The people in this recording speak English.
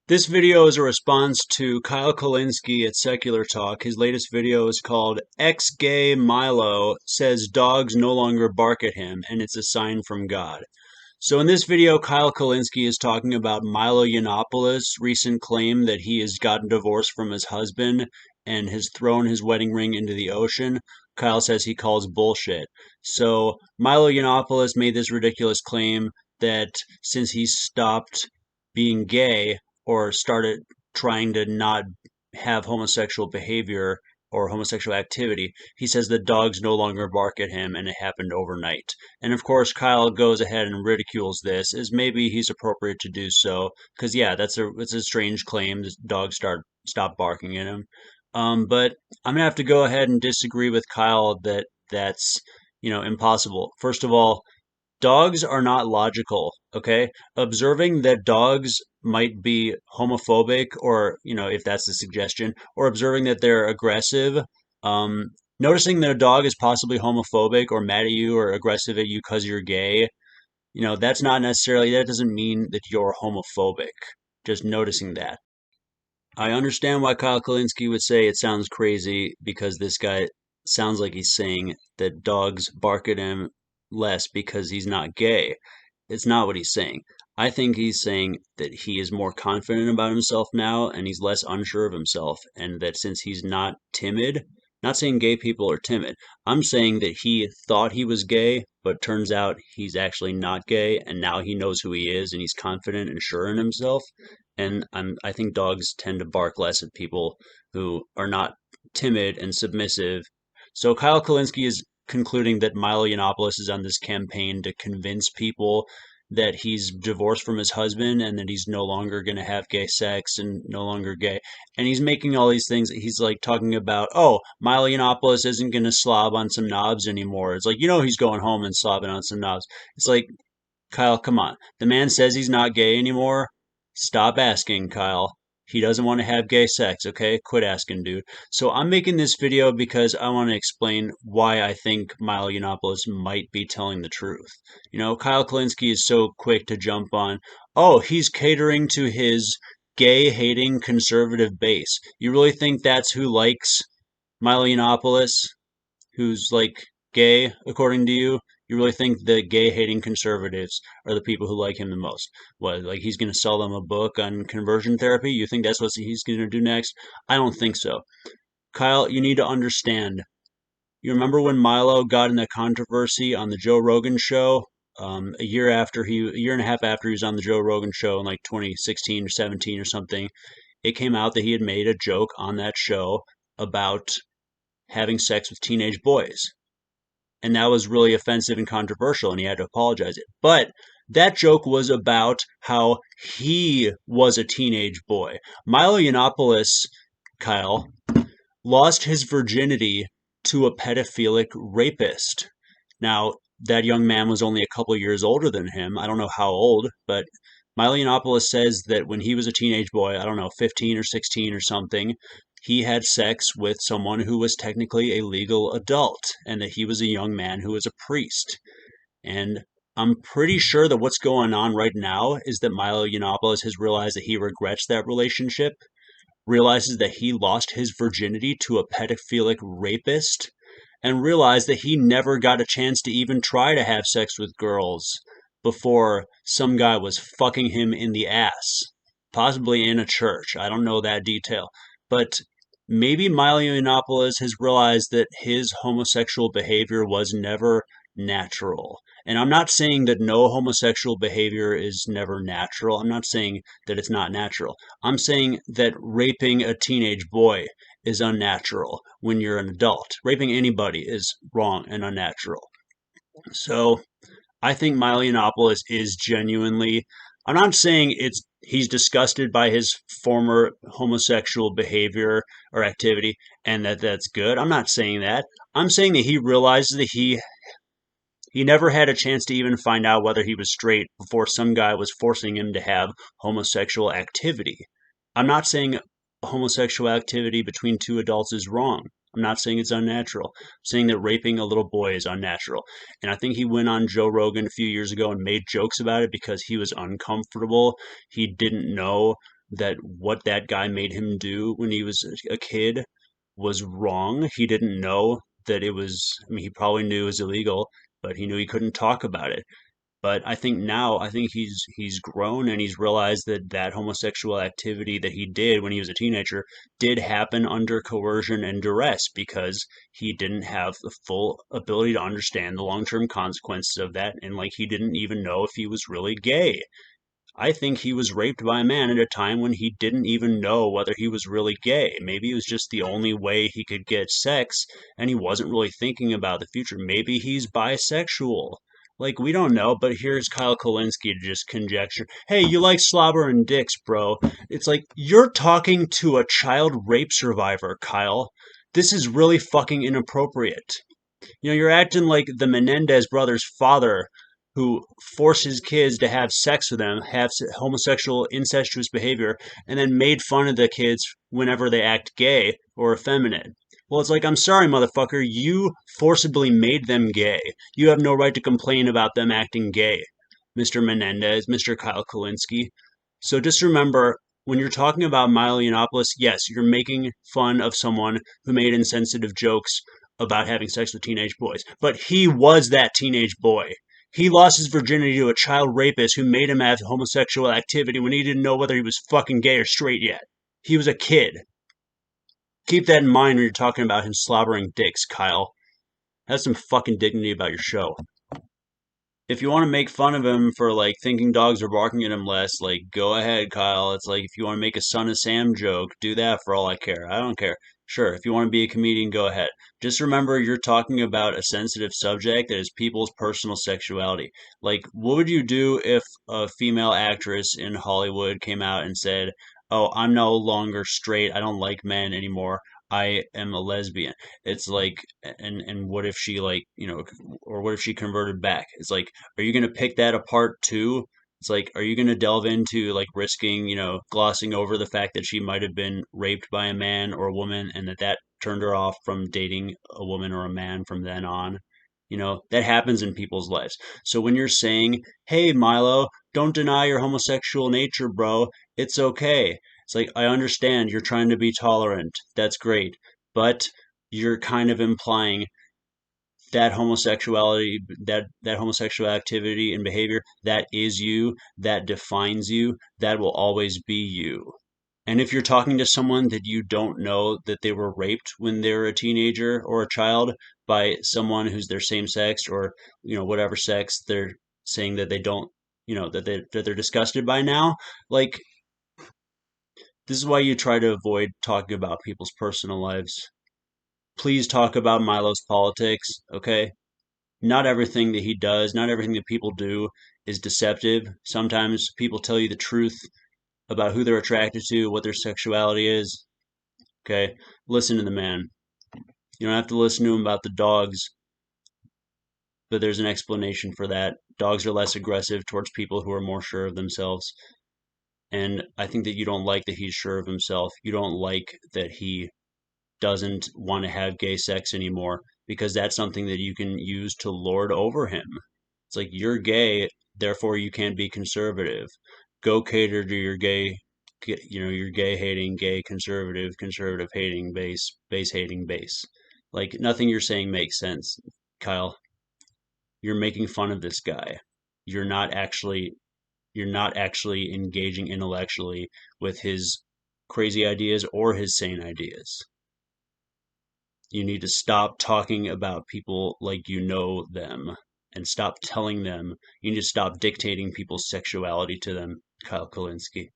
This video is a response to Kyle Kulinski at Secular Talk. His latest video is called Ex-Gay Milo Says Dogs No Longer Bark at Him and It's a Sign from God. So in this video, Kyle Kulinski is talking about Milo Yiannopoulos' recent claim that he has gotten divorced from his husband and has thrown his wedding ring into the ocean. Kyle says he calls bullshit. So Milo Yiannopoulos made this ridiculous claim that since he stopped being gay or started trying to not have homosexual behavior or homosexual activity, he says that dogs no longer bark at him and it happened overnight. And of course, Kyle goes ahead and ridicules this as maybe he's appropriate to do so because yeah, it's a strange claim. That dogs stop barking at him. But I'm gonna have to go ahead and disagree with Kyle that that's impossible. First of all, dogs are not logical, okay? Observing that dogs might be homophobic, or, if that's the suggestion, or observing that they're aggressive, um, noticing that a dog is possibly homophobic or mad at you or aggressive at you because you're gay, that doesn't mean that you're homophobic. Just noticing that. I understand why Kyle Kulinski would say it sounds crazy because this guy sounds like he's saying that dogs bark at him less because he's not gay. It's not what he's saying. I think he's saying that he is more confident about himself now and he's less unsure of himself, and that since he's not timid, not saying gay people are timid, I'm saying that he thought he was gay, but turns out he's actually not gay, and now he knows who he is and he's confident and sure in himself. And I think dogs tend to bark less at people who are not timid and submissive. So Kyle Kulinski is concluding that Milo Yiannopoulos is on this campaign to convince people that he's divorced from his husband and that he's no longer going to have gay sex and no longer gay. And he's making all these things. He's like talking about, oh, Milo Yiannopoulos isn't going to slob on some knobs anymore. It's like, he's going home and slobbing on some knobs. It's like, Kyle, come on. The man says he's not gay anymore. Stop asking, Kyle. He doesn't want to have gay sex, okay? Quit asking, dude. So I'm making this video because I want to explain why I think Milo Yiannopoulos might be telling the truth. Kyle Kulinski is so quick to jump on, oh, he's catering to his gay-hating conservative base. You really think that's who likes Milo Yiannopoulos? Who's like gay, according to you? You really think the gay hating conservatives are the people who like him the most? What, like he's going to sell them a book on conversion therapy? You think that's what he's going to do next? I don't think so. Kyle, you need to understand. You remember when Milo got in that controversy on the Joe Rogan show? A year and a half after he was on the Joe Rogan show in like 2016 or 17 or something, it came out that he had made a joke on that show about having sex with teenage boys. And that was really offensive and controversial, and he had to apologize it. But that joke was about how he was a teenage boy. Milo Yiannopoulos, Kyle, lost his virginity to a pedophilic rapist. Now, that young man was only a couple years older than him. I don't know how old, but Milo Yiannopoulos says that when he was a teenage boy, I don't know, 15 or 16 or something, he had sex with someone who was technically a legal adult and that he was a young man who was a priest. And I'm pretty sure that what's going on right now is that Milo Yiannopoulos has realized that he regrets that relationship, realizes that he lost his virginity to a pedophilic rapist, and realized that he never got a chance to even try to have sex with girls before some guy was fucking him in the ass, possibly in a church. I don't know that detail. But maybe Milo Yiannopoulos has realized that his homosexual behavior was never natural. And I'm not saying that no homosexual behavior is never natural. I'm not saying that it's not natural. I'm saying that raping a teenage boy is unnatural when you're an adult. Raping anybody is wrong and unnatural. So I think Milo Yiannopoulos is genuinely. I'm not saying he's disgusted by his former homosexual behavior or activity and that's good. I'm not saying that. I'm saying that he realizes that he never had a chance to even find out whether he was straight before some guy was forcing him to have homosexual activity. I'm not saying homosexual activity between two adults is wrong. I'm not saying it's unnatural. I'm saying that raping a little boy is unnatural. And I think he went on Joe Rogan a few years ago and made jokes about it because he was uncomfortable. He didn't know that what that guy made him do when he was a kid was wrong. He didn't know that it was, I mean, he probably knew it was illegal, but he knew he couldn't talk about it. But I think now, I think he's grown and he's realized that that homosexual activity that he did when he was a teenager did happen under coercion and duress because he didn't have the full ability to understand the long-term consequences of that, and like he didn't even know if he was really gay. I think he was raped by a man at a time when he didn't even know whether he was really gay. Maybe it was just the only way he could get sex, and he wasn't really thinking about the future. Maybe he's bisexual. Like, we don't know, but here's Kyle Kulinski to just conjecture. Hey, you like slobber and dicks, bro. It's like, you're talking to a child rape survivor, Kyle. This is really fucking inappropriate. You know, you're acting like the Menendez brothers' father who forced his kids to have sex with them, have homosexual, incestuous behavior, and then made fun of the kids whenever they act gay or effeminate. Well, it's like, I'm sorry, motherfucker, you forcibly made them gay. You have no right to complain about them acting gay, Mr. Menendez, Mr. Kyle Kulinski. So just remember, when you're talking about Milo Yiannopoulos, yes, you're making fun of someone who made insensitive jokes about having sex with teenage boys. But he was that teenage boy. He lost his virginity to a child rapist who made him have homosexual activity when he didn't know whether he was fucking gay or straight yet. He was a kid. Keep that in mind when you're talking about him slobbering dicks, Kyle. Have some fucking dignity about your show. If you want to make fun of him for like thinking dogs are barking at him less, like go ahead, Kyle. It's like if you want to make a Son of Sam joke, do that for all I care. I don't care. Sure, if you want to be a comedian, go ahead. Just remember you're talking about a sensitive subject that is people's personal sexuality. Like, what would you do if a female actress in Hollywood came out and said, "Oh, I'm no longer straight. I don't like men anymore. I am a lesbian." It's like, and what if she like, or what if she converted back? It's like, are you going to pick that apart too? It's like, are you going to delve into like risking, glossing over the fact that she might have been raped by a man or a woman and that turned her off from dating a woman or a man from then on? That happens in people's lives. So when you're saying, hey, Milo, don't deny your homosexual nature, bro, it's okay. It's like, I understand you're trying to be tolerant. That's great. But you're kind of implying that homosexuality, that homosexual activity and behavior, that is you, that defines you, that will always be you. And if you're talking to someone that you don't know that they were raped when they were a teenager or a child by someone who's their same sex or whatever sex they're saying that they don't that they're disgusted by now, like, this is why you try to avoid talking about people's personal lives. Please talk about Milo's politics, okay? Not everything that he does, not everything that people do is deceptive. Sometimes people tell you the truth about who they're attracted to, what their sexuality is. Okay? Listen to the man. You don't have to listen to him about the dogs, but there's an explanation for that. Dogs are less aggressive towards people who are more sure of themselves. And I think that you don't like that he's sure of himself. You don't like that he doesn't want to have gay sex anymore because that's something that you can use to lord over him. It's like, you're gay, therefore you can't be conservative. Go cater to your gay, your gay hating, gay conservative hating, base hating base. Like, nothing you're saying makes sense, Kyle. You're making fun of this guy. You're not actually you're not actually engaging intellectually with his crazy ideas or his sane ideas. You need to stop talking about people like you know them and stop telling them. You need to stop dictating people's sexuality to them, Kyle Kulinski.